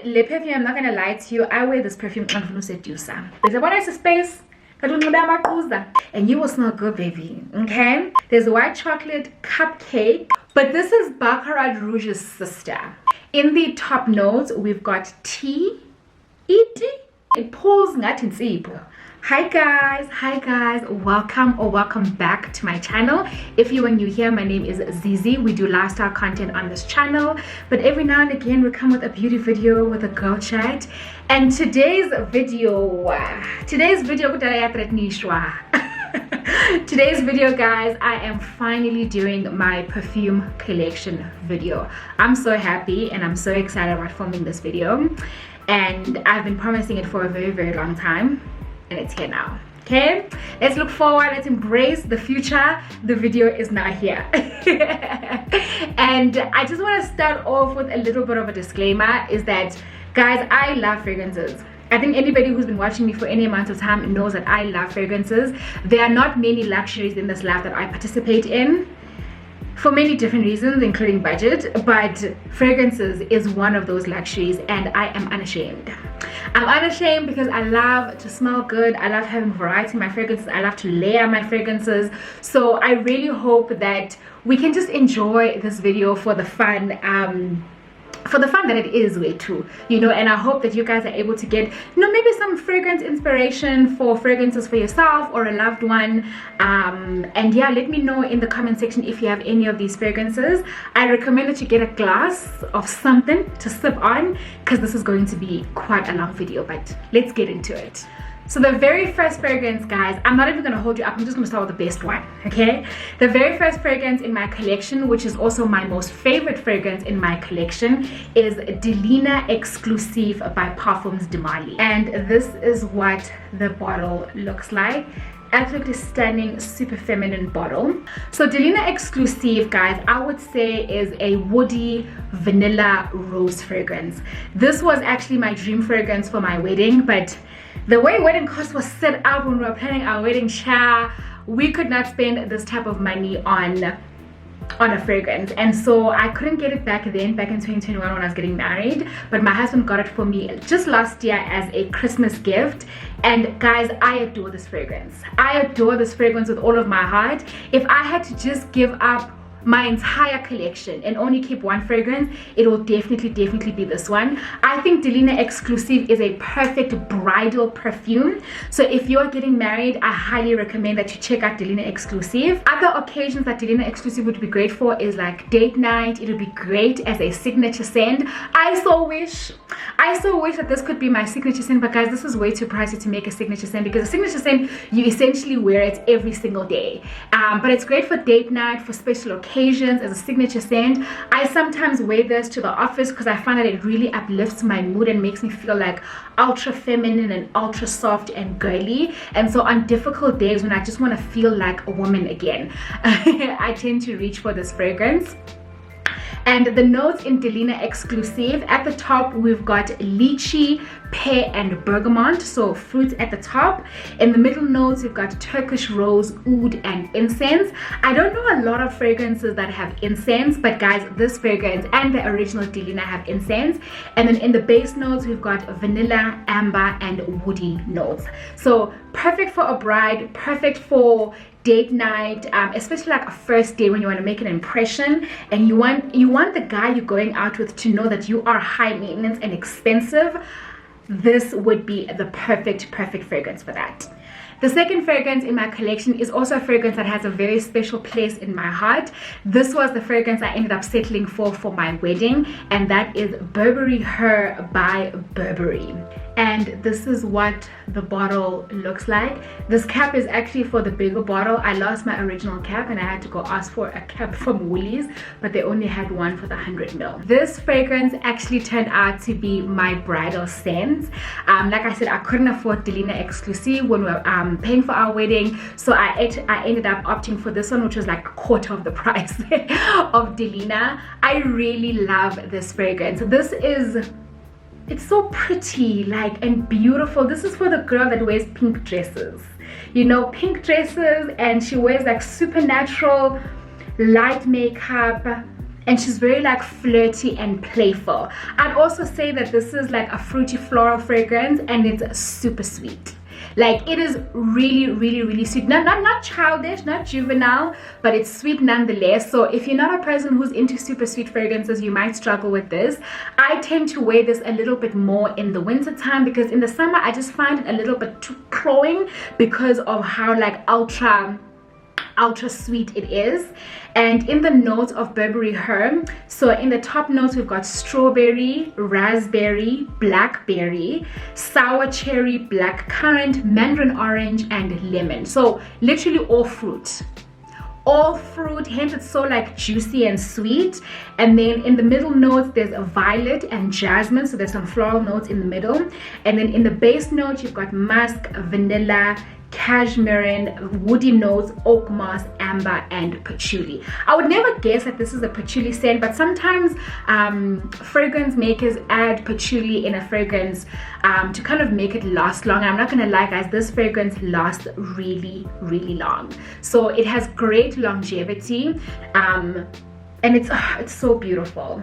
le perfume, I'm not gonna lie to you, I wear this perfume on seducer. There's a nice space, and you will smell good, baby. Okay, there's a white chocolate cupcake, but this is Baccarat Rouge's sister. In the top notes, we've got tea, it pulls not in sleep. Hi guys, welcome back to my channel. If you are new here, my name is Zizi. We do lifestyle content on this channel, but every now and again we come with a beauty video with a girl chat. And today's video guys, I am finally doing my perfume collection video. I'm so happy and I'm so excited about filming this video, and I've been promising it for a very long time, and it's here now. Okay, let's look forward, let's embrace the future. The video is now here. And I just want to start off with a little bit of a disclaimer, is that guys, I love fragrances. I think anybody who's been watching me for any amount of time knows that I love fragrances. There are not many luxuries in this life that I participate in, for many different reasons, including budget, but fragrances is one of those luxuries, and I am unashamed. I'm unashamed because I love to smell good. I love having variety in my fragrances. I love to layer my fragrances. So I really hope that we can just enjoy this video for the fun that it is way too, you know. And I hope that you guys are able to get, you know, maybe some fragrance inspiration for fragrances for yourself or a loved one. And yeah, let me know in the comment section if you have any of these fragrances. I recommend that you get a glass of something to sip on, because this is going to be quite a long video, but let's get into it. So the very first fragrance, guys, I'm not even going to hold you up, I'm just going to start with the best one, okay? The very first fragrance in my collection, which is also my most favorite fragrance in my collection, is Delena Exclusive by Parfums de Marly. And this is what the bottle looks like. Absolutely stunning, super feminine bottle. So Delena Exclusive, guys, I would say is a woody vanilla rose fragrance. This was actually my dream fragrance for my wedding, but the way wedding cost was set up when we were planning our wedding shower, we could not spend this type of money on a fragrance, and so I couldn't get it back in 2021 when I was getting married. But my husband got it for me just last year as a Christmas gift, and guys, I adore this fragrance. I adore this fragrance with all of my heart. If I had to just give up my entire collection and only keep one fragrance, it will definitely be this one. I think Delena Exclusive is a perfect bridal perfume. So if you're getting married, I highly recommend that you check out Delena Exclusive. Other occasions that Delena Exclusive would be great for is like date night. It would be great as a signature scent. I so wish that this could be my signature scent, but guys, this is way too pricey to make a signature scent, because a signature scent, you essentially wear it every single day. But it's great for date night, for special occasions, as a signature scent. I sometimes wear this to the office because I find that it really uplifts my mood and makes me feel like ultra feminine and ultra soft and girly. And so on difficult days when I just want to feel like a woman again, I tend to reach for this fragrance. And the notes in Delena Exclusive, at the top we've got lychee, pear and bergamot, so fruits at the top. In the middle notes we've got Turkish rose, oud and incense. I don't know a lot of fragrances that have incense, but guys, this fragrance and the original Delena have incense. And then in the base notes we've got vanilla, amber and woody notes. So perfect for a bride, perfect for date night, especially like a first day when you want to make an impression and you want the guy you're going out with to know that you are high maintenance and expensive. This would be the perfect fragrance for that. The second fragrance in my collection is also a fragrance that has a very special place in my heart. This was the fragrance I ended up settling for my wedding, and that is Burberry Her by Burberry. And this is what the bottle looks like. This cap is actually for the bigger bottle. I lost my original cap and I had to go ask for a cap from Woolies, but they only had one for the 100 ml. This fragrance actually turned out to be my bridal scent. Like I said, I couldn't afford Delena Exclusive when we were paying for our wedding, so I ended up opting for this one, which was like a quarter of the price of Delena. I really love this fragrance. It's so pretty, like, and beautiful. This is for the girl that wears pink dresses, you know, pink dresses, and she wears like supernatural light makeup and she's very like flirty and playful. I'd also say that this is like a fruity floral fragrance, and it's super sweet. Like, it is really, really, really sweet. Not childish, not juvenile, but it's sweet nonetheless. So if you're not a person who's into super sweet fragrances, you might struggle with this. I tend to wear this a little bit more in the winter time, because in the summer I just find it a little bit too cloying because of how like ultra sweet it is. And in the notes of Burberry Her, so in the top notes we've got strawberry, raspberry, blackberry, sour cherry, black currant, mandarin orange, and lemon. So literally all fruit, hence it's so like juicy and sweet. And then in the middle notes there's a violet and jasmine, so there's some floral notes in the middle. And then in the base note you've got musk, vanilla, cashmere, woody notes, oak moss, amber, and patchouli. I would never guess that this is a patchouli scent, but sometimes fragrance makers add patchouli in a fragrance to kind of make it last long. I'm not gonna lie guys, this fragrance lasts really, really long. So it has great longevity, and it's so beautiful.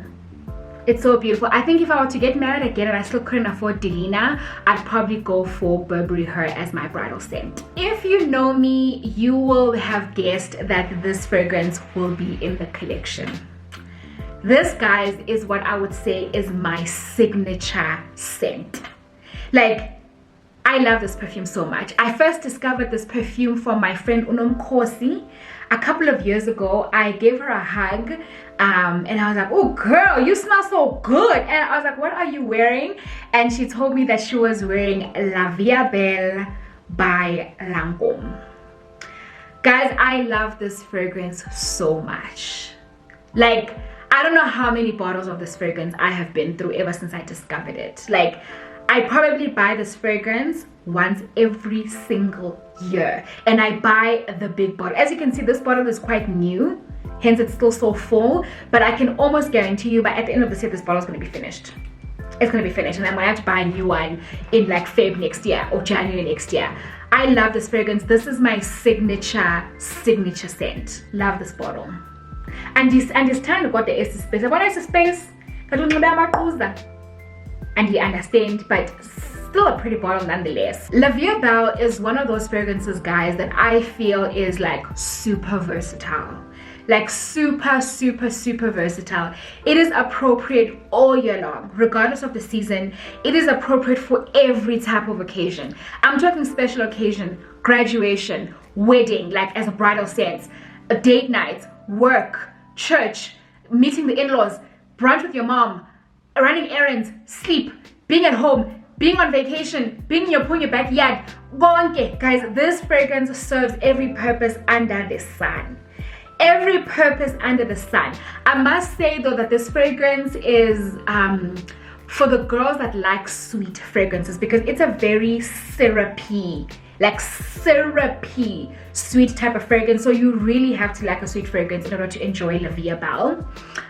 It's so beautiful. I think if I were to get married again and I still couldn't afford Delena, I'd probably go for Burberry Her as my bridal scent. If you know me, you will have guessed that this fragrance will be in the collection. This, guys, is what I would say is my signature scent. Like, I love this perfume so much. I first discovered this perfume from my friend Kosi a couple of years ago. I gave her a hug, and I was like, oh girl, you smell so good. And I was like, what are you wearing? And she told me that she was wearing La Vie Est Belle by Lancôme. Guys, I love this fragrance so much. Like, I don't know how many bottles of this fragrance I have been through ever since I discovered it. Like, I probably buy this fragrance once every single year, and I buy the big bottle. As you can see, this bottle is quite new, hence it's still so full, but I can almost guarantee you by at the end of the set this bottle is going to be finished. It's going to be finished, and I'm going to have to buy a new one in like Feb next year or January next year. I love this fragrance. This is my signature scent. Love this bottle. And this time got the S space. What is the space? I don't know that. And you understand, but still a pretty bottle nonetheless. La Vie Est Belle is one of those fragrances, guys, that I feel is like super versatile. Like super versatile. It is appropriate all year long, regardless of the season. It is appropriate for every type of occasion. I'm talking special occasion, graduation, wedding, like as a bridal scent, a date night, work, church, meeting the in-laws, brunch with your mom, running errands, sleep, being at home, being on vacation, being in your backyard. Guys, this fragrance serves every purpose under the sun. Every purpose under the sun. I must say though that this fragrance is for the girls that like sweet fragrances, because it's a very syrupy, like syrupy sweet type of fragrance. So you really have to like a sweet fragrance in order to enjoy La Vie Est Belle.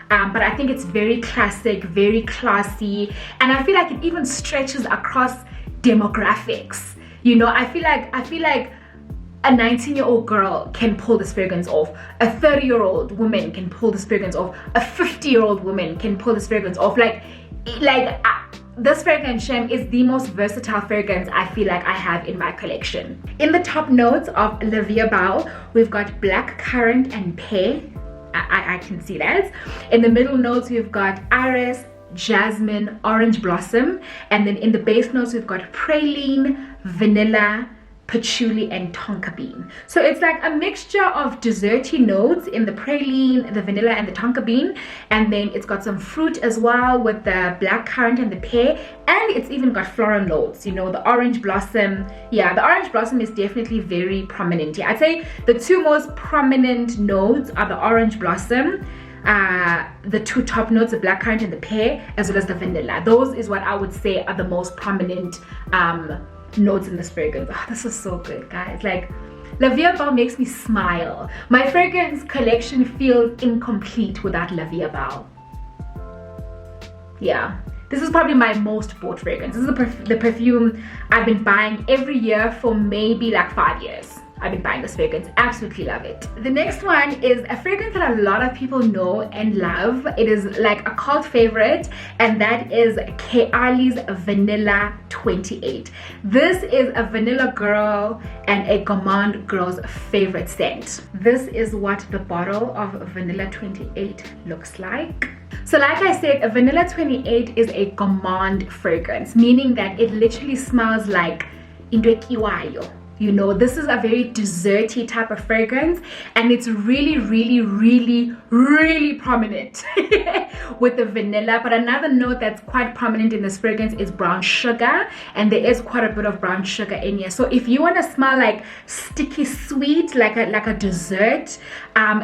But I think it's very classic, very classy, and I feel like it even stretches across demographics. You know, I feel like a 19-year-old girl can pull this fragrance off. A 30-year-old woman can pull this fragrance off. A 50-year-old woman can pull this fragrance off. This fragrance, Shem, is the most versatile fragrance I feel like I have in my collection. In the top notes of La Vie Est Belle, we've got black currant and pear. I can see that. In the middle notes, we've got iris, jasmine, orange blossom. And then in the base notes, we've got praline, vanilla, patchouli, and tonka bean. So it's like a mixture of desserty notes in the praline, the vanilla, and the tonka bean. And then it's got some fruit as well with the black currant and the pear. And it's even got floral notes, you know, the orange blossom. Yeah, the orange blossom is definitely very prominent. Yeah, I'd say the two most prominent notes are the orange blossom, the two top notes, the black currant and the pear, as well as the vanilla. Those is what I would say are the most prominent notes in this fragrance. Oh, this is so good, guys. Like, La Vie Est Belle makes me smile. My fragrance collection feels incomplete without La Vie Est Belle. Yeah, this is probably my most bought fragrance. This is the perfume I've been buying every year for maybe like 5 years. I've been buying this fragrance. Absolutely love it. The next one is a fragrance that a lot of people know and love. It is like a cult favorite, and that is Keali's Vanilla 28. This is a vanilla girl and a gourmand girl's favorite scent. This is what the bottle of Vanilla 28 looks like. So like I said, a Vanilla 28 is a gourmand fragrance, meaning that it literally smells like into kiwayo. You know, this is a very desserty type of fragrance, and it's really prominent with the vanilla. But another note that's quite prominent in this fragrance is brown sugar, and there is quite a bit of brown sugar in here. So if you want to smell like sticky sweet, like a dessert,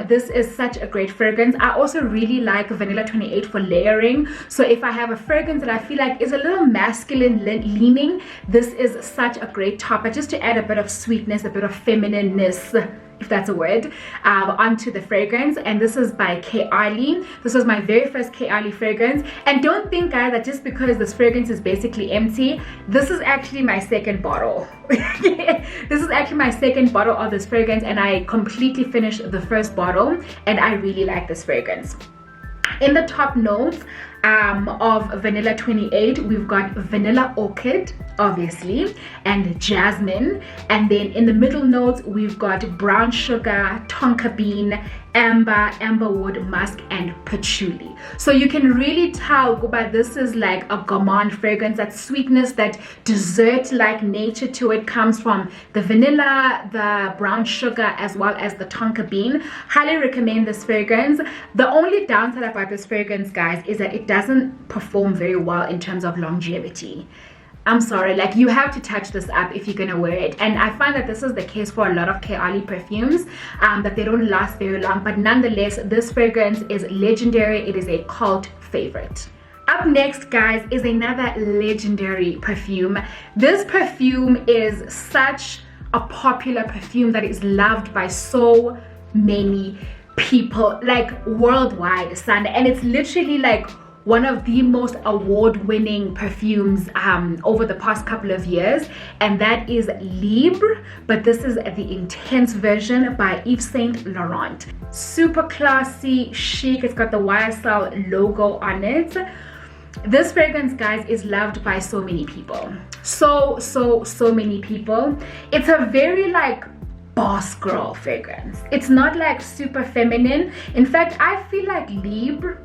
this is such a great fragrance. I also really like Vanilla 28 for layering. So if I have a fragrance that I feel like is a little masculine leaning, this is such a great topper, just to add a bit of sweetness, a bit of feminineness, if that's a word, onto the fragrance. And this is by Kylie. This was my very first Kylie fragrance. And don't think, guys, that just because this fragrance is basically empty, this is actually my second bottle. This is actually my second bottle of this fragrance, and I completely finished the first bottle, and I really like this fragrance. In the top notes of Vanilla 28, we've got vanilla orchid, obviously, and jasmine. And then in the middle notes, we've got brown sugar, tonka bean, amberwood, musk, and patchouli. So you can really tell, but this is like a gourmand fragrance. That sweetness, that dessert-like nature to it comes from the vanilla, the brown sugar, as well as the tonka bean. Highly recommend this fragrance. The only downside about this fragrance, guys, is that it doesn't perform very well in terms of longevity. I'm sorry, like, you have to touch this up if you're gonna wear it. And I find that this is the case for a lot of Kylie perfumes, that they don't last very long. But nonetheless, this fragrance is legendary. It is a cult favorite. Up next, guys, is another legendary perfume. This perfume is such a popular perfume that is loved by so many people, like worldwide, son. And it's literally like one of the most award-winning perfumes over the past couple of years, and that is Libre, but this is the intense version by Yves Saint Laurent. Super classy, chic. It's got the YSL logo on it. This fragrance, guys, is loved by so many people. So many people. It's a very like boss girl fragrance. It's not like super feminine. In fact, I feel like Libre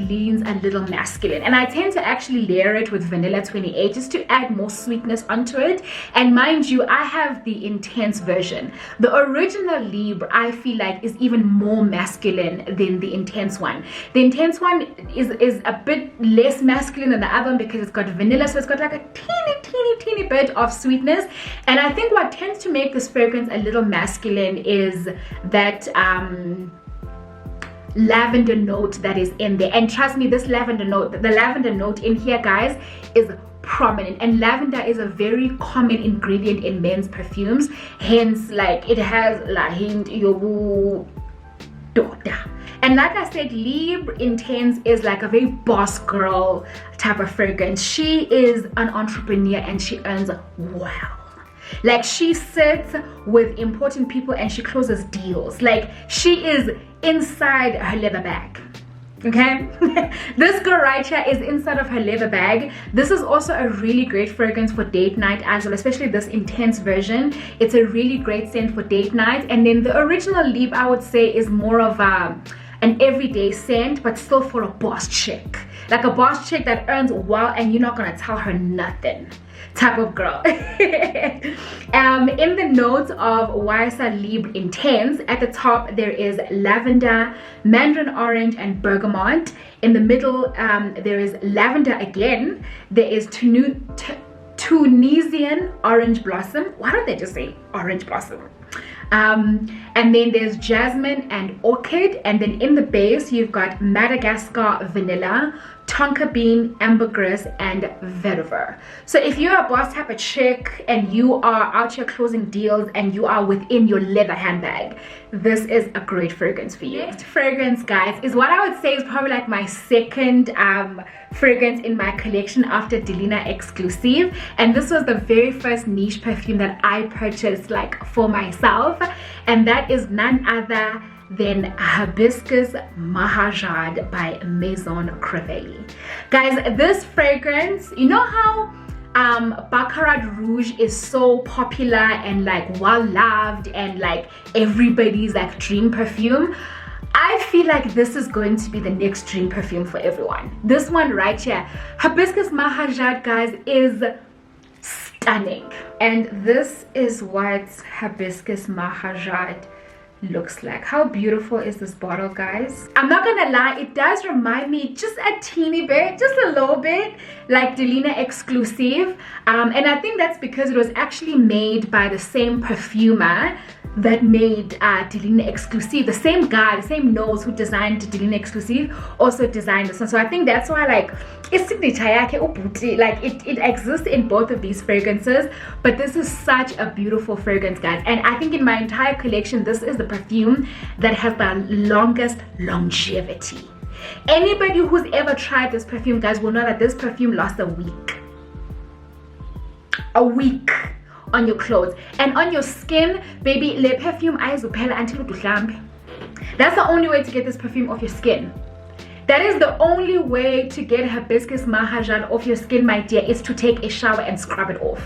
leans a little masculine, and I tend to actually layer it with Vanilla 28 just to add more sweetness onto it. And mind you, I have the intense version. The original Libre, I feel like, is even more masculine than the intense one. The intense one is a bit less masculine than the other one because it's got vanilla, so it's got like a teeny bit of sweetness. And I think what tends to make this fragrance a little masculine is that lavender note that is in there. And trust me, this lavender note, the lavender note in here, guys, is prominent. And lavender is a very common ingredient in men's perfumes, hence like it has la hint yobu daughter. And like I said, Libre Intense is like a very boss girl type of fragrance. She is an entrepreneur and she earns well. Like, she sits with important people and she closes deals. Like, she is inside her leather bag. Okay? This girl right here is inside of her leather bag. This is also a really great fragrance for date night as well, especially this intense version. It's a really great scent for date night. And then the original Libre, I would say, is more of an everyday scent, but still for a boss chick. Like a boss chick that earns well and you're not gonna tell her nothing type of girl. In the notes of YSL Libre Intense, at the top there is lavender, mandarin orange, and bergamot. In the middle there is lavender again. There is Tunisian orange blossom. Why don't they just say orange blossom? And and then there's jasmine and orchid, and then in the base you've got Madagascar vanilla, tonka bean, ambergris, and vetiver. So if you're a boss type of chick and you are out here closing deals and you are within your leather handbag, this is a great fragrance for you. Next fragrance, guys, is what I would say is probably like my second fragrance in my collection after Delena Exclusive, and this was the very first niche perfume that I purchased like for myself, and that is none other than Hibiscus Mahajjad by Maison Crivelli. Guys, this fragrance, you know how Baccarat Rouge is so popular and like well loved and like everybody's like dream perfume? I feel like this is going to be the next dream perfume for everyone. This one right here, Hibiscus Mahajjad, guys, is stunning. And this is what Hibiscus Mahajjad looks like. How beautiful is this bottle, guys? I'm not gonna lie, it does remind me just a teeny bit, just a little bit, like Delena Exclusive, and I think that's because it was actually made by the same perfumer that made Delena Exclusive. The same guy, the same nose who designed Delena Exclusive also designed this one. So I think that's why like it's signature like it exists in both of these fragrances. But this is such a beautiful fragrance, guys, and I think in my entire collection this is the perfume that has the longest longevity. Anybody who's ever tried this perfume, guys, will know that this perfume lasts a week on your clothes and on your skin, baby. Le perfume ayizuphela until udlambe. That's the only way to get this perfume off your skin. That is the only way to get Hibiscus Mahajjad off your skin, my dear, is to take a shower and scrub it off.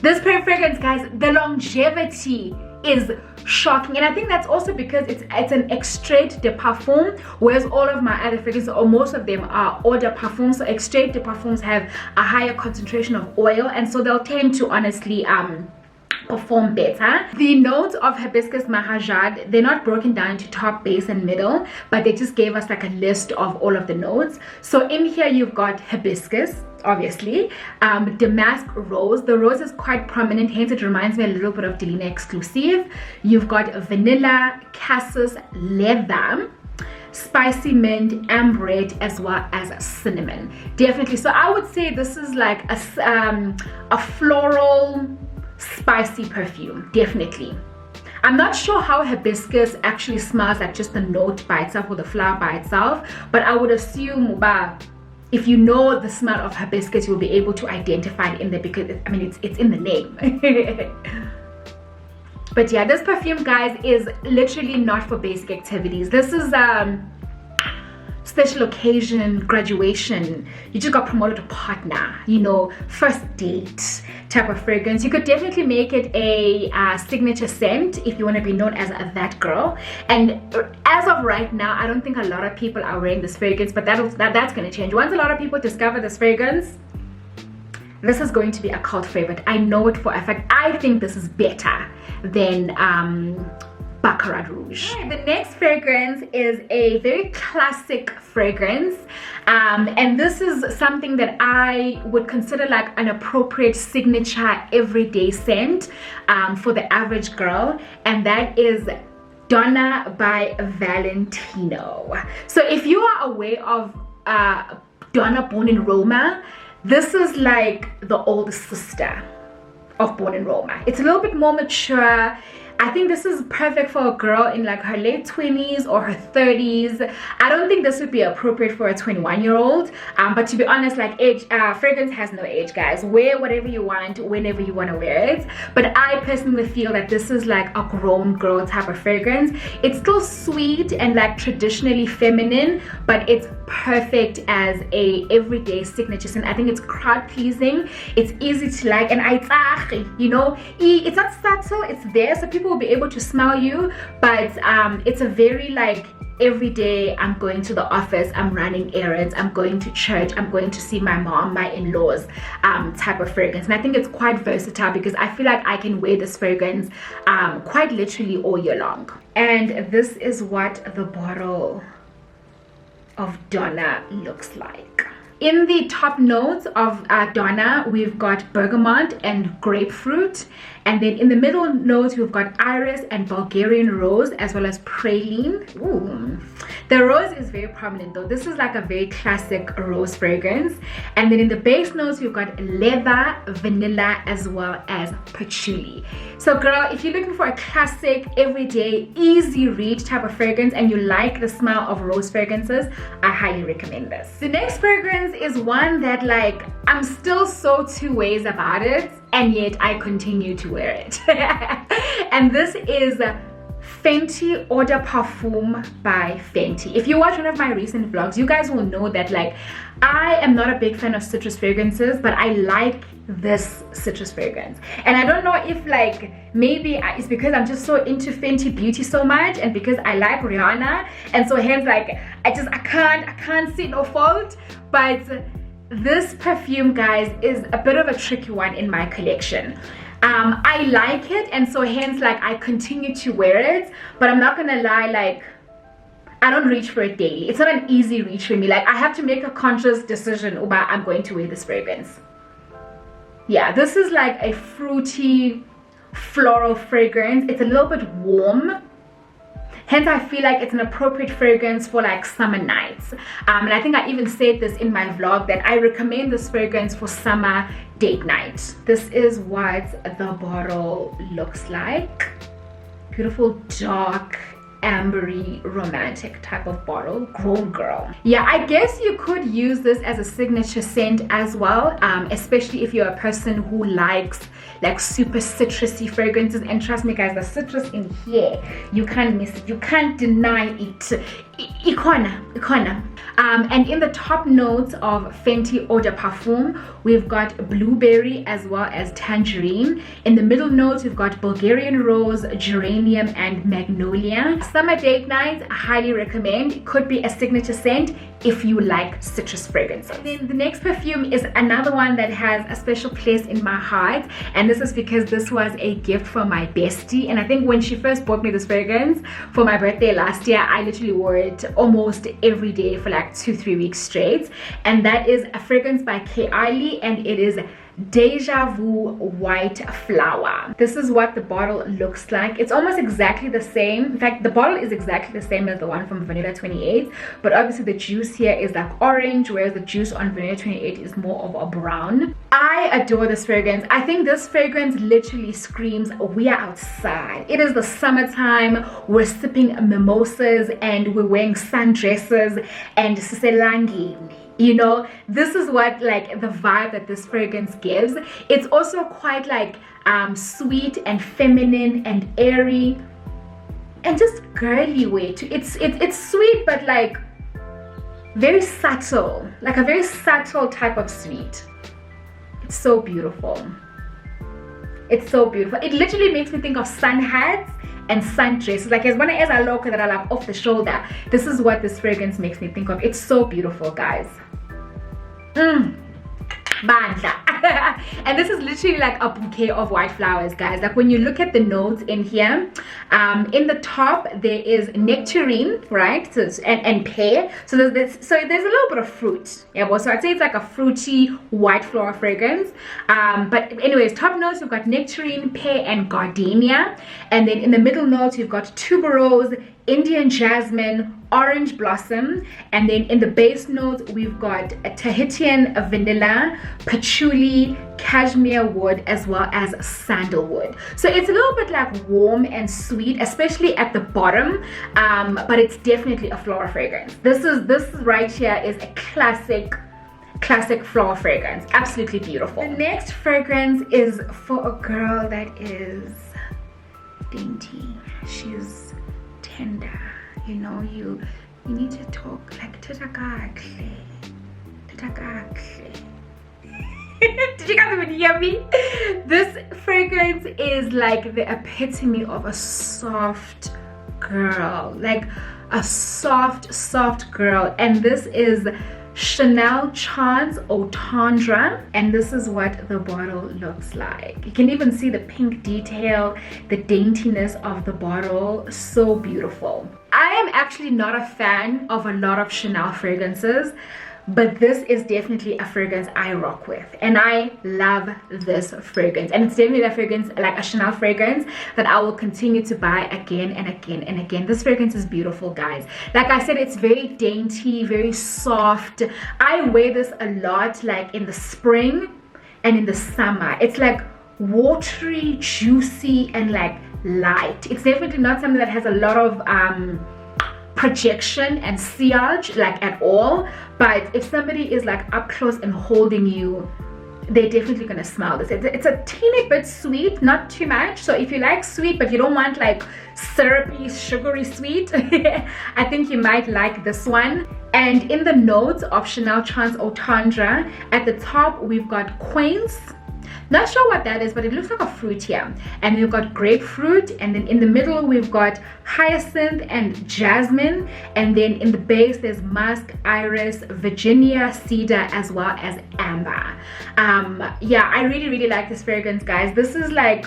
This fragrance, guys, the longevity is shocking, and I think that's also because it's an extrait de parfum, whereas all of my other fragrances, or most of them, are eau de parfum. So extrait de parfums have a higher concentration of oil, and so they'll tend to honestly perform better. The notes of Hibiscus Mahajjad, they're not broken down into top, base, and middle, but they just gave us like a list of all of the notes. So in here you've got hibiscus, obviously, damask rose. The rose is quite prominent, hence it reminds me a little bit of Delena Exclusive. You've got vanilla, cassis, leather, spicy mint, amberette, as well as cinnamon. Definitely. So I would say this is like a floral spicy perfume. Definitely. I'm not sure how hibiscus actually smells like just the note by itself or the flower by itself, but I would assume if you know the smell of hibiscus, you'll be able to identify it in there, because I mean it's in the name. But yeah, this perfume, guys, is literally not for basic activities. This is special occasion, graduation, you just got promoted to partner, you know, first date type of fragrance. You could definitely make it a signature scent if you want to be known as that girl. And as of right now, I don't think a lot of people are wearing this fragrance, but that's going to change. Once a lot of people discover this fragrance, this is going to be a cult favorite. I know it for a fact. I think this is better than Baccarat Rouge. The next fragrance is a very classic fragrance, and this is something that I would consider like an appropriate signature everyday scent for the average girl, and that is Donna by Valentino. So if you are aware of Donna Born in Roma, this is like the older sister of Born in Roma. It's a little bit more mature. I think this is perfect for a girl in like her late 20s or her 30s. I don't think this would be appropriate for a 21-year-old. But to be honest, like age, fragrance has no age, guys. Wear whatever you want, whenever you want to wear it. But I personally feel that this is like a grown girl type of fragrance. It's still sweet and like traditionally feminine, but it's perfect as a everyday signature scent. I think it's crowd pleasing. It's easy to like, and you know, it's not subtle. It's there, so people will be able to smell you, but it's a very like everyday, I'm going to the office, I'm running errands, I'm going to church, I'm going to see my mom, my in-laws type of fragrance. And I think it's quite versatile because I feel like I can wear this fragrance quite literally all year long. And this is what the bottle of Donna looks like. In the top notes of Donna, we've got bergamot and grapefruit. And then in the middle notes, we've got iris and Bulgarian rose, as well as praline. Ooh. The rose is very prominent though. This is like a very classic rose fragrance. And then in the base notes, we've got leather, vanilla, as well as patchouli. So girl, if you're looking for a classic, everyday, easy reach type of fragrance and you like the smell of rose fragrances, I highly recommend this. The next fragrance is one that, like, I'm still so two ways about it, and yet I continue to wear it. And this is Fenty Order Parfum by Fenty. If you watch one of my recent vlogs, you guys will know that, like, I am not a big fan of citrus fragrances, but I like this citrus fragrance. And I don't know if, like, maybe it's because I'm just so into Fenty beauty so much, and because I like Rihanna, and so hence, like, I can't see no fault. But this perfume, guys, is a bit of a tricky one in my collection. I like it, and so hence, like, I continue to wear it, but I'm not gonna lie, like, I don't reach for it daily. It's not an easy reach for me. Like, I have to make a conscious decision about I'm going to wear this fragrance. Yeah, this is like a fruity floral fragrance. It's a little bit warm, hence I feel like it's an appropriate fragrance for, like, summer nights. And I think I even said this in my vlog that I recommend this fragrance for summer date night. This is what the bottle looks like. Beautiful, dark, ambery, romantic type of bottle. Grown girl. Yeah, I guess you could use this as a signature scent as well, especially if you're a person who likes, like, super citrusy fragrances. And trust me, guys, the citrus in here, you can't miss it, you can't deny it. Icona. And in the top notes of Fenty Eau de Parfum, we've got blueberry as well as tangerine. In the middle notes, we've got Bulgarian rose, geranium, and magnolia. Summer date nights, I highly recommend. It could be a signature scent if you like citrus fragrances. And then the next perfume is another one that has a special place in my heart, and this is because this was a gift from my bestie. And I think when she first bought me this fragrance for my birthday last year, I literally wore it almost every day for like 2-3 weeks straight. And that is a fragrance by Kylie, and it is Deja Vu White Flower. This is what the bottle looks like. It's almost exactly the same. In fact, the bottle is exactly the same as the one from Vanilla 28, but obviously the juice here is like orange, whereas the juice on Vanilla 28 is more of a brown. I adore this fragrance. I think this fragrance literally screams we are outside. It is the summertime, we're sipping mimosas and we're wearing sundresses and siselangi. You know, this is what, like, the vibe that this fragrance gives. It's also quite, like, sweet and feminine and airy and just girly way too. It's sweet, but, like, very subtle, like a very subtle type of sweet. It's so beautiful. It's so beautiful. It literally makes me think of sun hats and sundresses. Like, as one as a look that are like off the shoulder, this is what this fragrance makes me think of. It's so beautiful, guys. Bandla. And this is literally like a bouquet of white flowers, guys. Like, when you look at the notes in here, in the top there is nectarine, right? So and pear. So there's a little bit of fruit. Yeah, well, so I'd say it's like a fruity white floral fragrance. But anyways, top notes we've got nectarine, pear, and gardenia. And then in the middle notes you've got tuberose, Indian jasmine, orange blossom, and then in the base notes we've got a Tahitian vanilla, patchouli, cashmere wood, as well as sandalwood. So it's a little bit like warm and sweet, especially at the bottom, but it's definitely a floral fragrance. This right here is a classic floral fragrance. Absolutely beautiful. The next fragrance is for a girl that is dainty. She's tender, you know. You need to talk like tatakakle. Did you guys even hear me? This fragrance is like the epitome of a soft girl, like a soft girl. And this is Chanel Chance Eau Tendre, and this is what the bottle looks like. You can even see the pink detail, the daintiness of the bottle. So beautiful. I am actually not a fan of a lot of Chanel fragrances, but this is definitely a fragrance I rock with, and I love this fragrance, and it's definitely a fragrance, like a Chanel fragrance, that I will continue to buy again and again and again. This fragrance is beautiful, guys. Like I said, it's very dainty, very soft. I wear this a lot, like in the spring and in the summer. It's like watery, juicy, and like light. It's definitely not something that has a lot of projection and sillage like at all, but if somebody is like up close and holding you, they're definitely gonna smell this. It's a teeny bit sweet, not too much. So if you like sweet but you don't want like syrupy, sugary sweet, I think you might like this one. And in the notes of Chanel Trans Otandra, at the top we've got quince. Not sure what that is, but it looks like a fruit here. And we've got grapefruit, and then in the middle we've got hyacinth and jasmine, and then in the base there's musk, iris, Virginia, cedar, as well as amber. Yeah, I really like this fragrance, guys. This is like,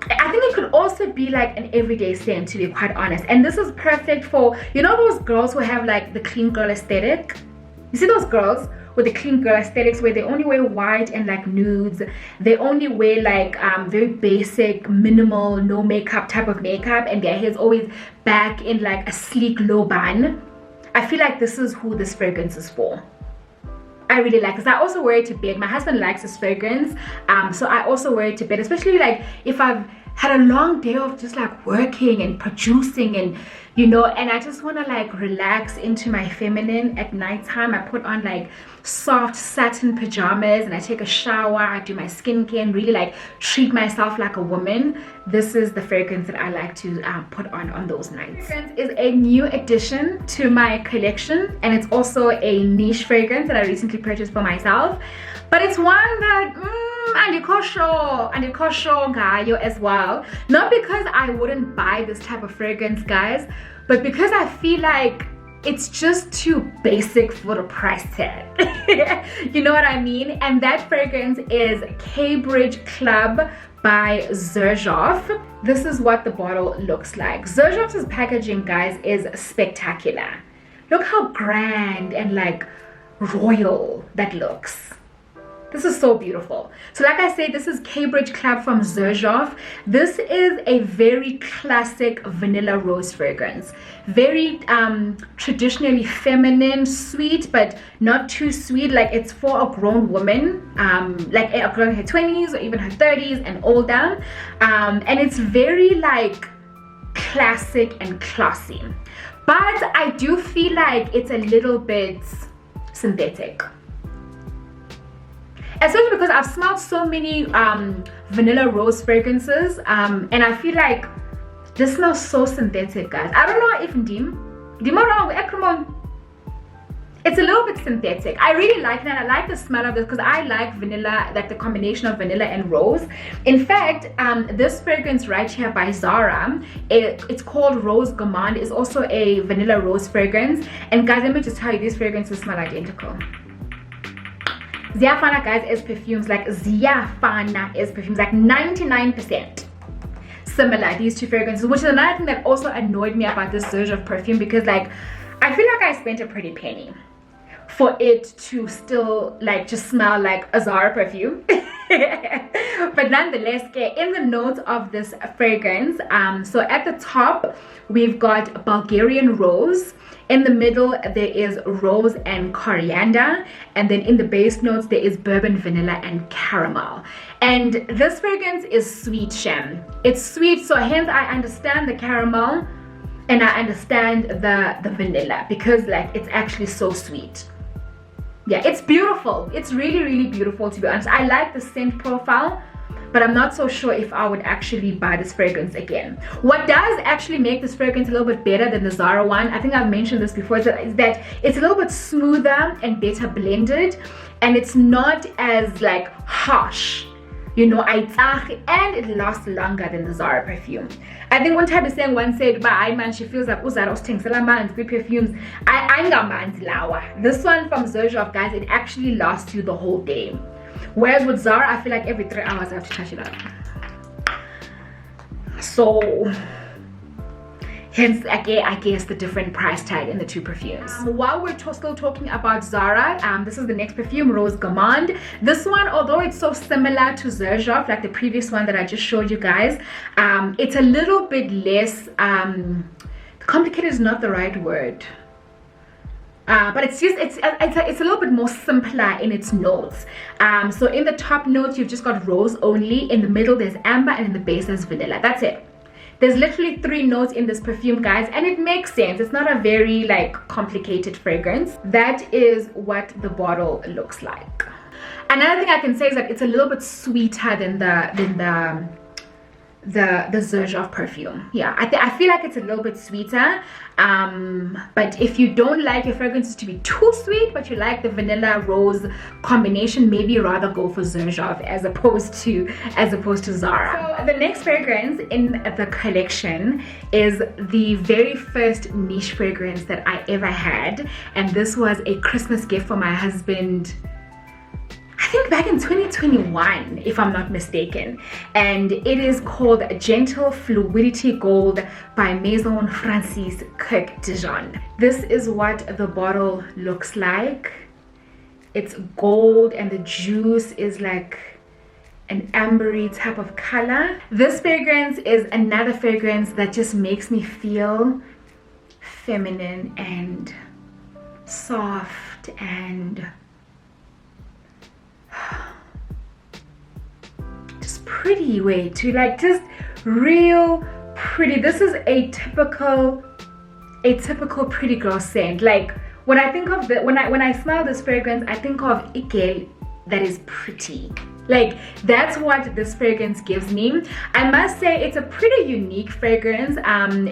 I think it could also be like an everyday scent, to be quite honest. And this is perfect for, you know, those girls who have like the clean girl aesthetic. You see those girls with the clean girl aesthetics where they only wear white and like nudes, they only wear like very basic, minimal, no makeup type of makeup, and their hair's always back in like a sleek low bun. I feel like this is who this fragrance is for. I really like this. I also wear it to bed. My husband likes this fragrance, so I also wear it to bed, especially like if I've had a long day of just like working and producing, and you know, and I just want to like relax into my feminine at nighttime. I put on like soft satin pajamas and I take a shower, I do my skincare and really like treat myself like a woman. This is the fragrance that I like to put on those nights. This fragrance is a new addition to my collection, and it's also a niche fragrance that I recently purchased for myself, but it's one that andikosho ngayo as well. Not because I wouldn't buy this type of fragrance, guys, but because I feel like it's just too basic for the price tag. You know what I mean? And that fragrance is Cambridge Club by Xerjoff. This is what the bottle looks like. Xerjoff's packaging, guys, is spectacular. Look how grand and like royal that looks. This is so beautiful. So like I said, this is Cambridge Club from Xerjoff. This is a very classic vanilla rose fragrance. Very traditionally feminine, sweet, but not too sweet. Like it's for a grown woman, like a girl in her 20s or even her 30s and older. And it's very like classic and classy. But I do feel like it's a little bit synthetic. Especially because I've smelled so many vanilla rose fragrances, and I feel like this smells so synthetic, guys. I don't know if Ndim wrong, it's a little bit synthetic. I really like that. I like the smell of this because I like vanilla, like the combination of vanilla and rose. In fact, this fragrance right here by Zara, it's called Rose Gourmand, is also a vanilla rose fragrance. And guys, let me just tell you, these fragrances smell identical. Ziafana, guys, is perfumes, like Ziafana is perfumes, like 99% similar, these two fragrances, which is another thing that also annoyed me about this Xerjoff perfume, because like I feel like I spent a pretty penny for it to still like just smell like a Zara perfume. But nonetheless, in the notes of this fragrance, so at the top we've got Bulgarian rose, in the middle there is rose and coriander, and then in the base notes there is bourbon, vanilla, and caramel. And this fragrance is sweet, Shem. It's sweet, so hence I understand the caramel and I understand the vanilla, because like it's actually so sweet. Yeah, it's beautiful. It's really beautiful, to be honest. I like the scent profile, but I'm not so sure if I would actually buy this fragrance again. What does actually make this fragrance a little bit better than the Zara one, I think I've mentioned this before, is that it's a little bit smoother and better blended, and it's not as like harsh, you know, and it lasts longer than the Zara perfume. I think one time one said, "Bye, man, she feels like Zara was good perfumes." This one from Xerjoff, guys, it actually lasts you the whole day. Whereas with Zara, I feel like every 3 hours I have to touch it up. So Hence, I guess the different price tag in the two perfumes. While we're still talking about Zara, this is the next perfume, Rose Gourmand. This one, although it's so similar to Xerjoff, like the previous one that I just showed you guys, it's a little bit less, complicated is not the right word. But it's a little bit more simpler in its notes. So in the top notes, you've just got rose only. In the middle, there's amber, and in the base, there's vanilla. That's it. There's literally 3 notes in this perfume, guys, and it makes sense. It's not a very like complicated fragrance. That is what the bottle looks like. Another thing I can say is that it's a little bit sweeter than the Xerjoff perfume. Yeah, I feel like it's a little bit sweeter. But if you don't like your fragrances to be too sweet, but you like the vanilla rose combination, maybe rather go for Xerjoff as opposed to Zara. So the next fragrance in the collection is the very first niche fragrance that I ever had, and this was a Christmas gift for my husband, I think back in 2021, if I'm not mistaken, and it is called Gentle Fluidity Gold by Maison Francis Kirk Dijon. This is what the bottle looks like. It's gold and the juice is like an ambery type of color. This fragrance is another fragrance that just makes me feel feminine and soft and just pretty way to like just real pretty. This is a typical pretty girl scent. Like when I think of when I smell this fragrance, I think of a girl that is pretty. Like that's what this fragrance gives me. I must say it's a pretty unique fragrance.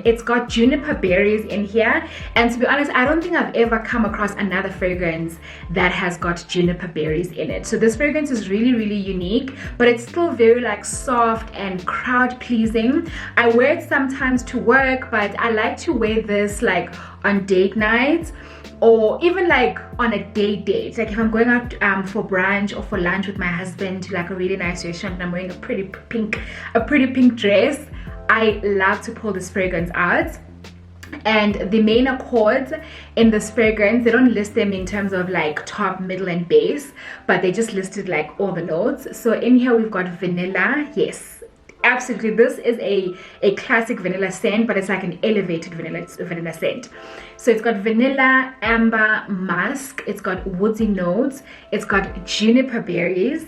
It's got juniper berries in here, and to be honest, I don't think I've ever come across another fragrance that has got juniper berries in it. So this fragrance is really unique, but it's still very like soft and crowd pleasing. I wear it sometimes to work, but I like to wear this like on date nights, or even like on a date. Like if I'm going out for brunch or for lunch with my husband to like a really nice restaurant and I'm wearing a pretty pink dress, I love to pull this fragrance out. And the main accords in this fragrance, they don't list them in terms of like top, middle, and base, but they just listed like all the notes. So in here we've got vanilla. Yes, absolutely, this is a classic vanilla scent, but it's like an elevated vanilla scent. So it's got vanilla, amber, musk, it's got woodsy notes, it's got juniper berries,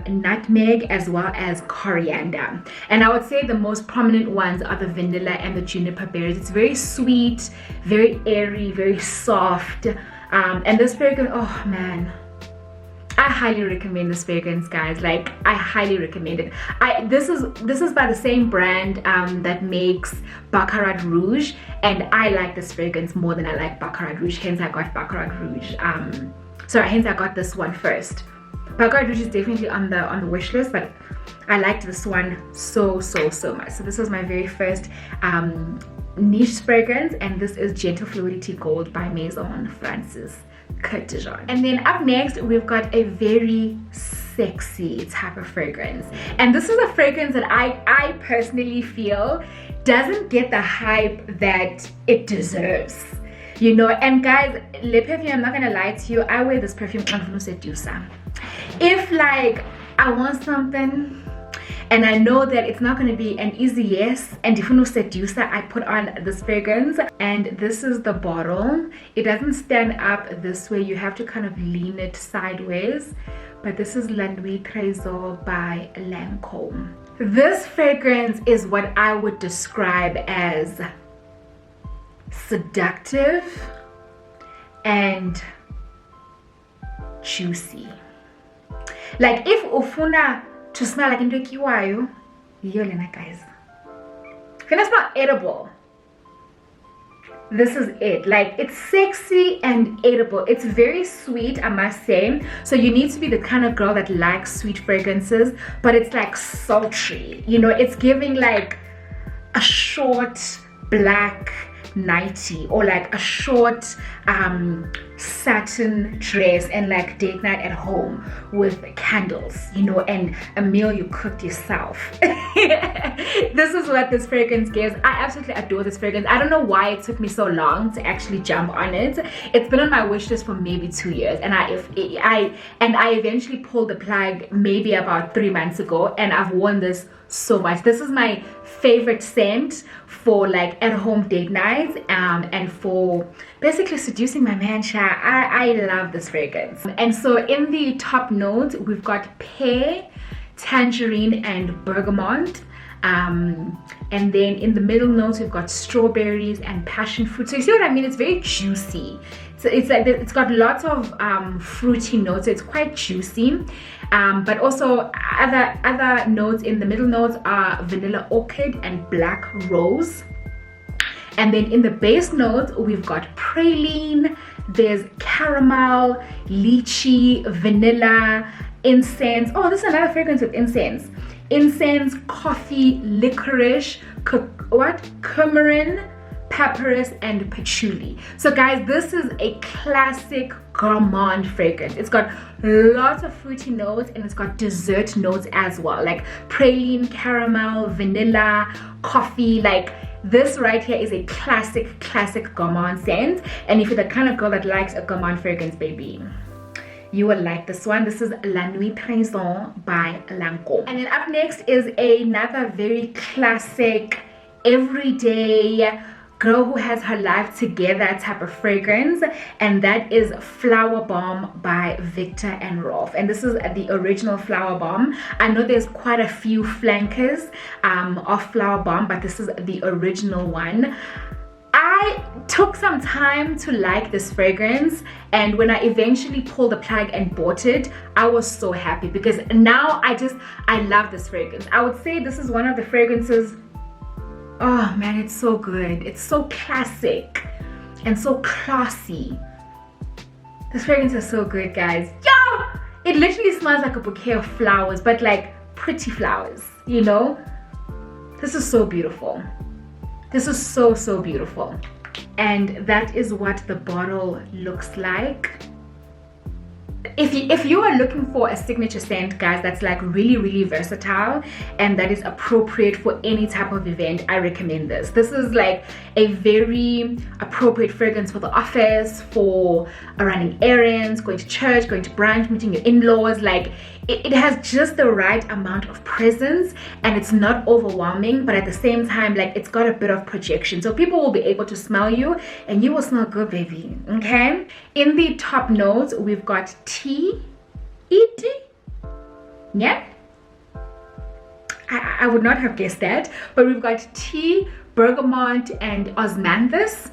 nutmeg, as well as coriander. And I would say the most prominent ones are the vanilla and the juniper berries. It's very sweet, very airy, very soft, and this fragrance, oh man, I highly recommend this fragrance, guys. Like I highly recommend it. This is by the same brand that makes Baccarat Rouge, and I like this fragrance more than I like Baccarat Rouge. Hence I got Baccarat Rouge. Hence I got this one first. Baccarat Rouge is definitely on the wish list, but I liked this one so much. So this was my very first niche fragrance, and this is Gentle Fluidity Gold by Maison Francis Kirk Dijon. And then up next we've got a very sexy type of fragrance, and this is a fragrance that I personally feel doesn't get the hype that it deserves, you know. And guys, Le Perfume, I'm not gonna lie to you, I wear this perfume on seducer. If like I want something and I know that it's not going to be an easy yes, and if no seducer, I put on this fragrance. And this is the bottle. It doesn't stand up this way, you have to kind of lean it sideways, but this is La Nuit Trésor by Lancôme. This fragrance is what I would describe as seductive and juicy. Like if ufuna to smell like into kiwayo, yolena guys. If it's not edible, this is it. Like it's sexy and edible. It's very sweet, I must say. So you need to be the kind of girl that likes sweet fragrances, but it's like sultry. You know, it's giving like a short black nightie or like a short satin dress and like date night at home with candles, you know, and a meal you cooked yourself. This is what this fragrance gives. I absolutely adore this fragrance. I don't know why it took me so long to actually jump on it. It's been on my wish list for maybe 2 years, and I eventually pulled the plug maybe about 3 months ago, and I've worn this so much. This is my favorite scent for like at home date nights and for basically seducing my man. I love this fragrance. And so in the top notes we've got pear, tangerine and bergamot, and then in the middle notes we've got strawberries and passion fruit. So you see what I mean? It's very juicy. So it's like it's got lots of fruity notes, so it's quite juicy. But also other notes in the middle notes are vanilla orchid and black rose. And then in the base notes we've got praline, there's caramel, lychee, vanilla, incense. Oh, this is another fragrance with incense. Incense, coffee, licorice, coumarin, papyrus and patchouli. So guys, this is a classic gourmand fragrance. It's got lots of fruity notes and it's got dessert notes as well, like praline, caramel, vanilla, coffee. Like this right here is a classic gourmand scent, and if you're the kind of girl that likes a gourmand fragrance, baby, you will like this one. This is La Nuit Prison by Lancôme. And then up next is another very classic, everyday girl who has her life together type of fragrance, and that is Flower Bomb by Viktor and Rolf. And this is the original Flower Bomb. I know there's quite a few flankers of Flower Bomb, but this is the original one. I took some time to like this fragrance, and when I eventually pulled the plug and bought it, I was so happy because now I love this fragrance. I would say this is one of the fragrances. Oh man, it's so good. It's so classic and so classy. This fragrance is so good, guys. Yo! It literally smells like a bouquet of flowers, but like pretty flowers, you know? This is so beautiful. This is so beautiful. And that is what the bottle looks like. If you are looking for a signature scent, guys, that's like really versatile and that is appropriate for any type of event, I recommend this. This is like a very appropriate fragrance for the office, for running errands, going to church, going to brunch, meeting your in-laws. Like it has just the right amount of presence and it's not overwhelming, but at the same time, like it's got a bit of projection, so people will be able to smell you and you will smell good, baby. Okay, in the top notes we've got tea, yeah, I would not have guessed that, but we've got tea, bergamot and osmanthus.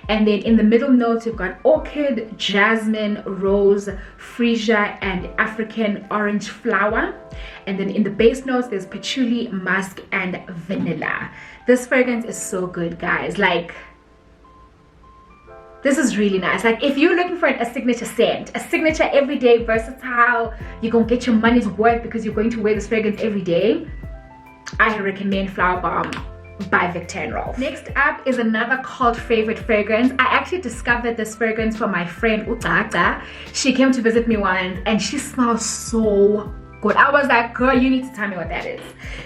And then in the middle notes we've got orchid, jasmine, rose, freesia and African orange flower. And then in the base notes there's patchouli, musk and vanilla. This fragrance is so good, guys. Like this is really nice. Like if you're looking for a signature scent, a signature everyday versatile, you're gonna get your money's worth because you're going to wear this fragrance every day, I recommend Flower Bomb by Viktor and Rolf. Next up is another cult favorite fragrance. I actually discovered this fragrance from my friend Utata. She came to visit me once and she smells so good. I was like, girl, you need to tell me what that is.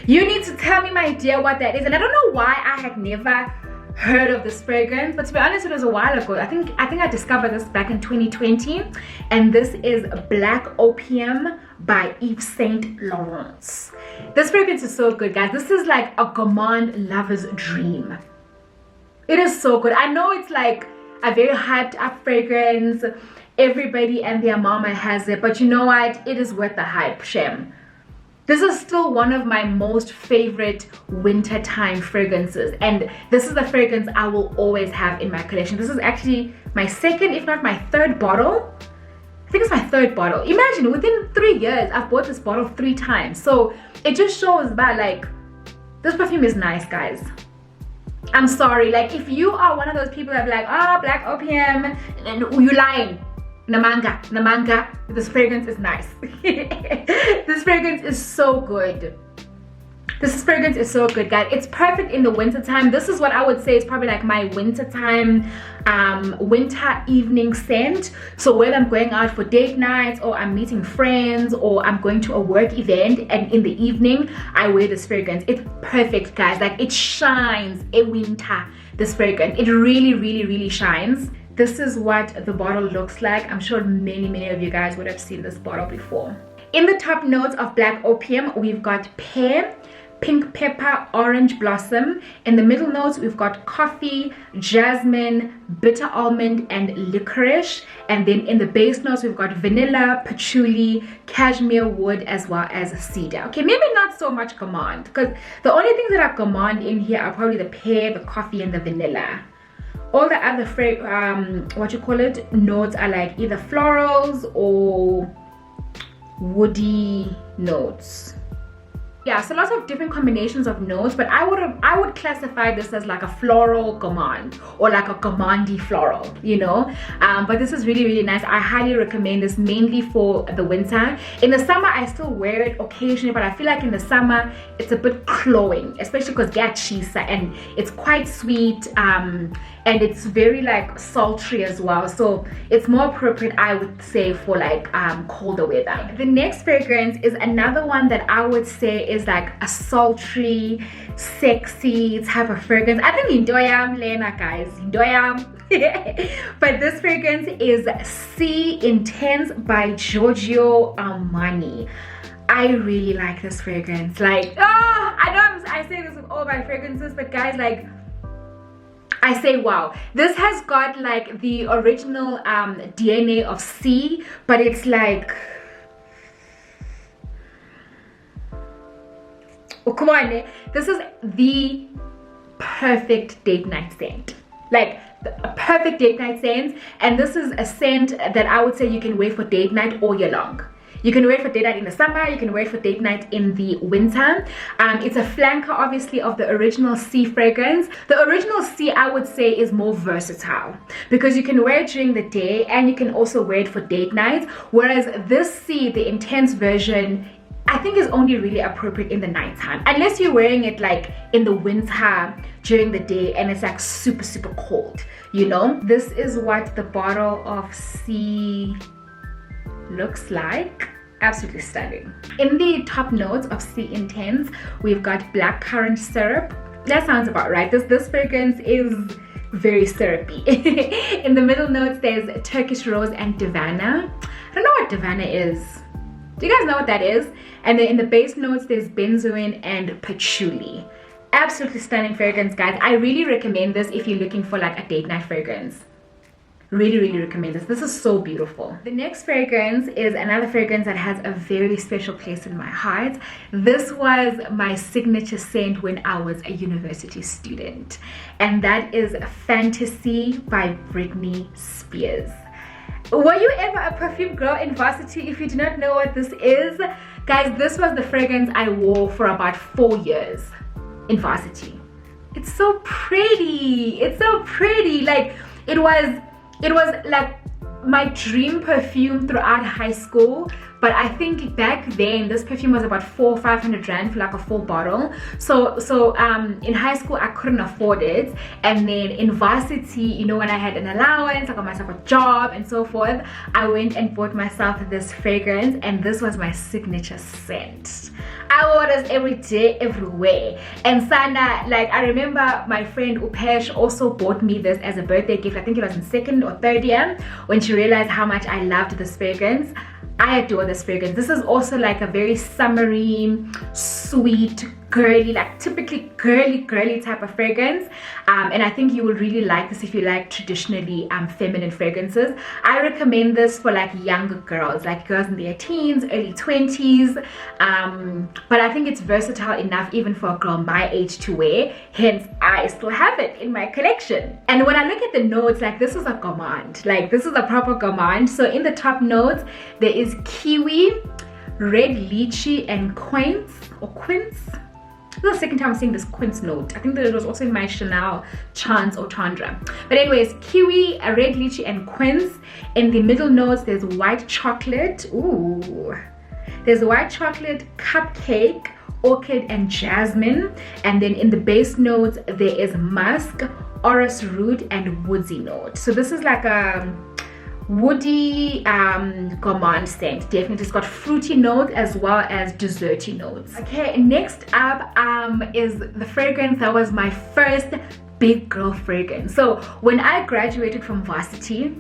You need to tell me, my dear, what that is. And I don't know why I had never heard of this fragrance, but to be honest, it was a while ago. I think I discovered this back in 2020, and this is Black Opium by Yves Saint Laurent. This fragrance is so good, guys. This is like a gourmand lover's dream. It is so good. I know it's like a very hyped up fragrance. Everybody and their mama has it, but you know what? It is worth the hype, Shem. This is still one of my most favorite wintertime fragrances, and this is the fragrance I will always have in my collection. This is actually my second, if not my third bottle. I think it's my third bottle. Imagine, within 3 years, I've bought this bottle 3 times. So it just shows that like, this perfume is nice, guys. I'm sorry, like if you are one of those people that are like, oh, Black Opium, and you lying. Namanga, this fragrance is nice. This fragrance is so good. This fragrance is so good, guys. It's perfect in the winter time. This is what I would say is probably like my winter time winter evening scent. So whether I'm going out for date nights, or I'm meeting friends, or I'm going to a work event, and in the evening I wear this fragrance, it's perfect, guys. Like, it shines in winter, this fragrance. It really shines. This is what the bottle looks like. I'm sure many of you guys would have seen this bottle before. In the top notes of Black Opium, we've got pear, pink pepper, orange blossom. In the middle notes, we've got coffee, jasmine, bitter almond, and licorice. And then in the base notes, we've got vanilla, patchouli, cashmere wood, as well as cedar. Okay, maybe not so much gourmand, because the only things that are gourmand in here are probably the pear, the coffee, and the vanilla. All the other notes are like either florals or woody notes. Yeah, so lots of different combinations of notes, but I would classify this as like a floral gourmand, or like a gourmandy floral, you know. But this is really nice. I highly recommend this, mainly for the winter. In the summer I still wear it occasionally, but I feel like in the summer it's a bit cloying, especially because gachisa, and it's quite sweet, and it's very like sultry as well, so it's more appropriate, I would say, for like colder weather. The next fragrance is another one that I would say is like a sultry, sexy type of fragrance. I think Indoyam Lena, guys, Indoyam. But this fragrance is Sea Intense by Giorgio Armani. I really like this fragrance. Like, I know I say this with all my fragrances, but guys, like, I say wow. This has got like the original DNA of sea, but it's like, oh come on, this is the perfect date night scent. Like, a perfect date night scent. And this is a scent that I would say you can wear for date night all year long. You can wear it for date night in the summer, you can wear it for date night in the winter. It's a flanker, obviously, of the original Sea fragrance. The original Sea, I would say, is more versatile, because you can wear it during the day and you can also wear it for date night. Whereas this Sea, the intense version, I think is only really appropriate in the nighttime, unless you're wearing it like in the winter during the day and it's like super cold, you know. This is what the bottle of Sea looks like. Absolutely stunning. In the top notes of Sea Intense, we've got blackcurrant syrup. That sounds about right. This fragrance is very syrupy. In the middle notes, there's Turkish rose and Divana. I don't know what Divana is. Do you guys know what that is? And then in the base notes, there's benzoin and patchouli. Absolutely stunning fragrance, guys. I really recommend this if you're looking for like a date night fragrance. Really recommend this. This is so beautiful. The next fragrance is another fragrance that has a very special place in my heart. This was my signature scent when I was a university student, and that is Fantasy by Britney Spears. Were you ever a perfume girl in varsity? If you do not know what this is, guys, this was the fragrance I wore for about 4 years in varsity. It's so pretty. It's so pretty. Like, it was like my dream perfume throughout high school. But I think back then this perfume was about 400 or 500 rand for like a full bottle. So in high school I couldn't afford it, and then in varsity, you know, when I had an allowance, I got myself a job and so forth, I went and bought myself this fragrance, and this was my signature scent. I wore this every day, everywhere. And Sana, like, I remember my friend Upesh also bought me this as a birthday gift. I think it was in 2nd or 3rd year, when she realized how much I loved this fragrance. I adore this fragrance. This is also like a very summery, sweet, girly, like typically girly type of fragrance. And I think you will really like this if you like traditionally feminine fragrances. I recommend this for like younger girls, like girls in their teens, early 20s. But I think it's versatile enough even for a girl my age to wear. Hence, I still have it in my collection. And when I look at the notes, like, this is a gourmand. Like, this is a proper gourmand. So in the top notes, there is kiwi, red lychee, and quince. This is the second time I'm seeing this quince note. I think that it was also in my Chanel Chance or Chandra. But anyways, kiwi, a red lychee, and quince. In the middle notes, there's white chocolate. Ooh. There's white chocolate, cupcake, orchid and jasmine, and then in the base notes there is musk, orris root, and woodsy note. So this is like a woody gourmand scent. Definitely it's got fruity notes as well as desserty notes. Okay, next up is the fragrance that was my first big girl fragrance. So when I graduated from varsity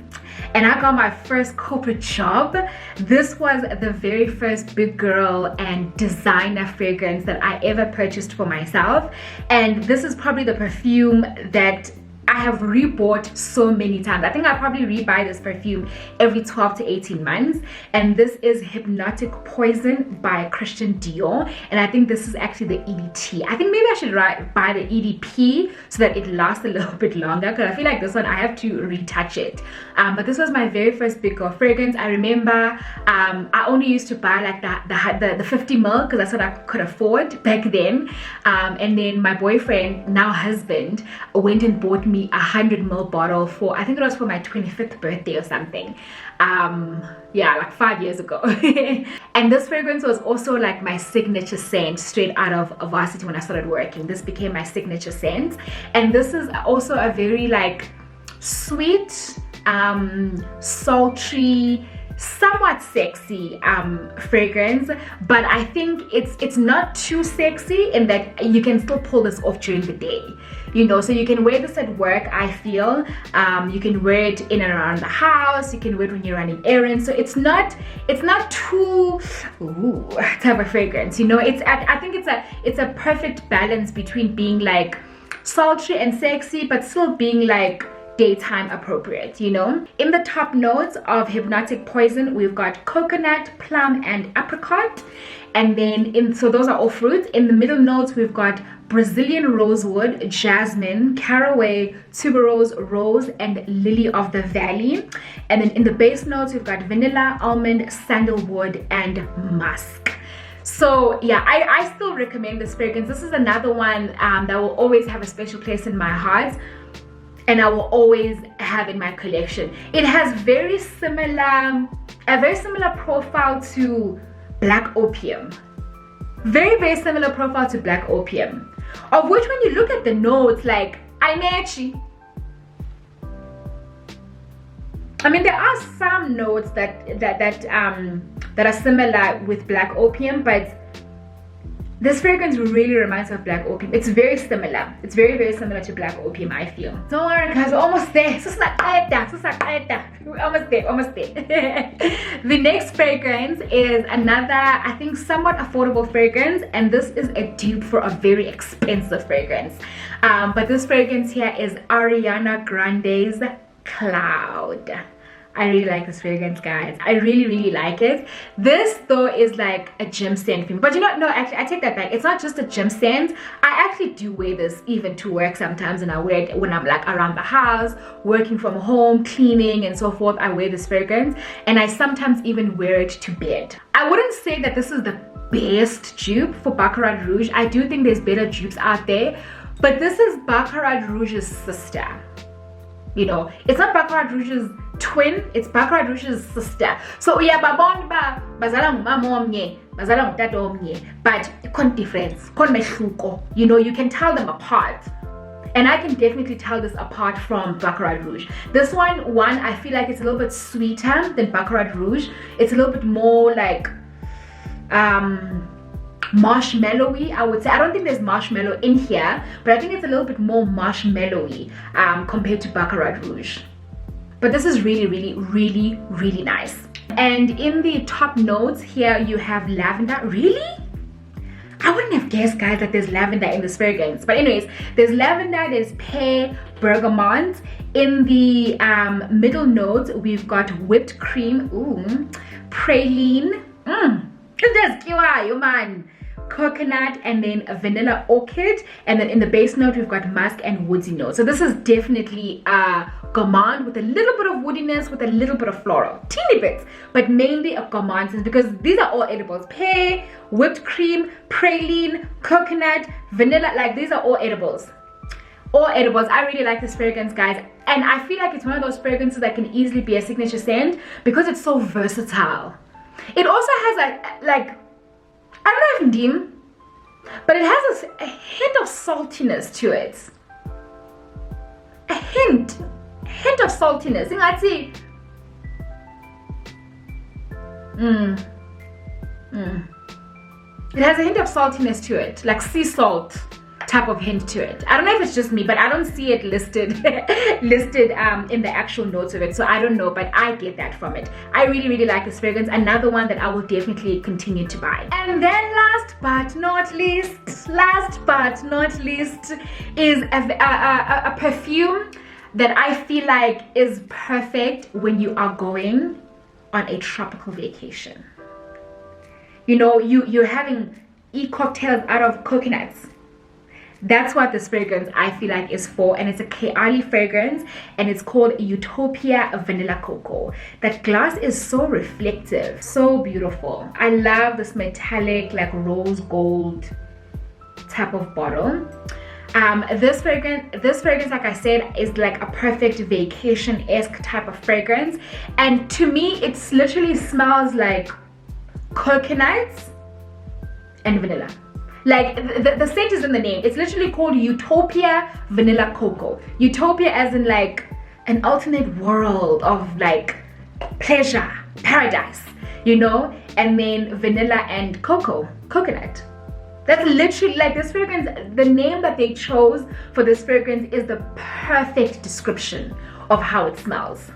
and I got my first corporate job, this was the very first big girl and designer fragrance that I ever purchased for myself. And this is probably the perfume that I have rebought so many times. I think I probably rebuy this perfume every 12 to 18 months. And this is Hypnotic Poison by Christian Dior. And I think this is actually the EDT. I think maybe I should buy the EDP so that it lasts a little bit longer, because I feel like this one I have to retouch it. But this was my very first big girl fragrance. I remember I only used to buy like the 50 ml because that's what I could afford back then. And then my boyfriend, now husband, went and bought me 100 ml bottle for, I think it was for my 25th birthday or something. Yeah, like 5 years ago. And this fragrance was also like my signature scent straight out of varsity when I started working. This became my signature scent. And this is also a very like sweet, sultry, somewhat sexy fragrance, but I think it's not too sexy in that you can still pull this off during the day, you know. So you can wear this at work, I feel. You can wear it in and around the house, you can wear it when you're running errands. So it's not too type of fragrance, you know. I think it's a perfect balance between being like sultry and sexy but still being like daytime appropriate, you know. In the top notes of Hypnotic Poison, we've got coconut, plum, and apricot. And then so those are all fruits. In the middle notes, we've got Brazilian rosewood, jasmine, caraway, tuberose, rose, and lily of the valley. And then in the base notes, we've got vanilla, almond, sandalwood, and musk. So yeah, I still recommend this fragrance. This is another one that will always have a special place in my heart, and I will always have in my collection. It has a very similar profile to Black Opium. Very, very similar profile to Black Opium. Of which, when you look at the notes, like, I mean, there are some notes that are similar with Black Opium, but this fragrance really reminds me of Black Opium. It's very similar. It's very, very similar to Black Opium, I feel. Don't worry guys, we're almost there. We're almost there. The next fragrance is another, I think, somewhat affordable fragrance, and this is a dupe for a very expensive fragrance. But this fragrance here is Ariana Grande's Cloud. I really like this fragrance, guys. I really, really like it. This though is like a gym scent for me. But you know, no, actually I take that back. It's not just a gym scent. I actually do wear this even to work sometimes, and I wear it when I'm like around the house, working from home, cleaning and so forth. I wear this fragrance, and I sometimes even wear it to bed. I wouldn't say that this is the best dupe for Baccarat Rouge. I do think there's better dupes out there, but this is Baccarat Rouge's sister. You know, it's not Baccarat Rouge's twin, it's Baccarat Rouge's sister. So yeah, but con difference, con mehluko. You know, you can tell them apart. And I can definitely tell this apart from Baccarat Rouge. This one, I feel like it's a little bit sweeter than Baccarat Rouge. It's a little bit more like marshmallowy, I would say. I don't think there's marshmallow in here, but I think it's a little bit more marshmallowy compared to Baccarat Rouge. But this is really, really, really, really nice. And in the top notes here, you have lavender. Really? I wouldn't have guessed, guys, that there's lavender in this fragrance. But anyways, there's lavender, there's pear, bergamot. In the middle notes, we've got whipped cream, praline, that's cute, man. Coconut, and then a vanilla orchid, and then in the base note we've got musk and woodsy note. So this is definitely a gourmand with a little bit of woodiness, with a little bit of floral, teeny bits, but mainly a gourmand, because these are all edibles. Pear, whipped cream, praline, coconut, vanilla, like these are all edibles. All edibles. I really like this fragrance, guys, and I feel like it's one of those fragrances that can easily be a signature scent because it's so versatile. It also has like I don't know if but it has a hint of saltiness to it. A hint of saltiness. It has a hint of saltiness to it, like sea salt type of hint to it. I don't know if it's just me, but I don't see it listed in the actual notes of it, so I don't know, but I get that from it. I really like this fragrance. Another one that I will definitely continue to buy. And then last but not least is a perfume that I feel like is perfect when you are going on a tropical vacation. You know, you're having cocktails out of coconuts. That's what this fragrance I feel like is for, and it's a Keali fragrance, and it's called Utopia Vanilla Cocoa. That glass is so reflective, so beautiful. I love this metallic, like rose gold type of bottle. This fragrance, like I said, is like a perfect vacation-esque type of fragrance, and to me it literally smells like coconuts and vanilla. Like the scent is in the name. It's literally called Utopia Vanilla Cocoa. Utopia as in like an alternate world of like pleasure, paradise, you know, and then vanilla and coconut. That's literally like this fragrance. The name that they chose for this fragrance is the perfect description of how it smells.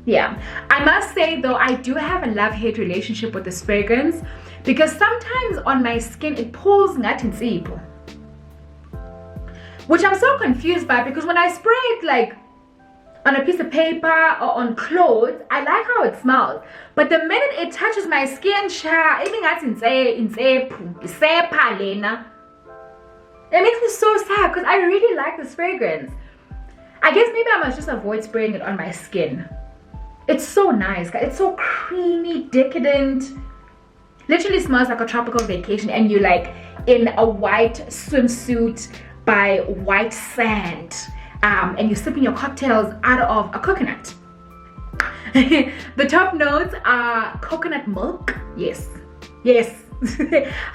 Yeah, I must say though, I do have a love-hate relationship with this fragrance, because sometimes on my skin it pulls ngathi, which I'm so confused by, because when I spray it like on a piece of paper or on clothes, I like how it smells, but the minute it touches my skin, it makes me so sad, because I really like this fragrance. I guess maybe I must just avoid spraying it on my skin. It's so nice, it's so creamy, decadent. Literally smells like a tropical vacation, and you're like in a white swimsuit by white sand, and you're sipping your cocktails out of a coconut. The top notes are coconut milk, yes,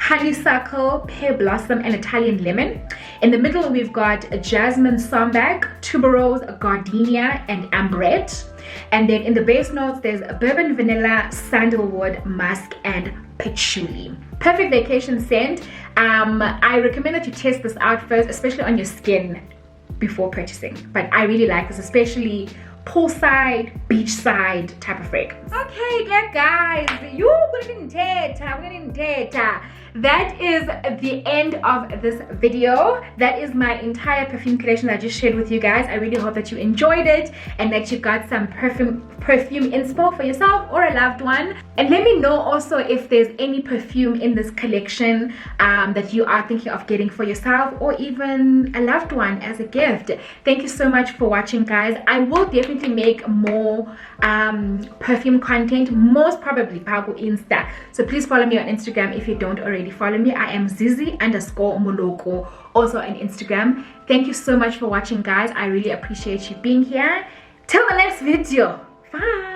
honeysuckle, pear blossom, and Italian lemon. In the middle we've got a jasmine sambac, tuberose, gardenia, and ambrette. And then in the base notes there's a bourbon, vanilla, sandalwood, musk, and patchouli. Perfect vacation scent. I recommend that you test this out first, especially on your skin, before purchasing. But I really like this, especially poolside, beachside type of fragrance. Okay, yeah, guys, that is the end of this video. That is my entire perfume collection that I just shared with you guys. I really hope that you enjoyed it and that you got some perfume inspo for yourself or a loved one. And let me know also if there's any perfume in this collection that you are thinking of getting for yourself or even a loved one as a gift. Thank you so much for watching, guys. I will definitely make more perfume content, most probably Pago Insta. So please follow me on Instagram if you don't already follow me. I am Zizi_Moloko, also on Instagram. Thank you so much for watching, guys. I really appreciate you being here. Till the next video. Bye.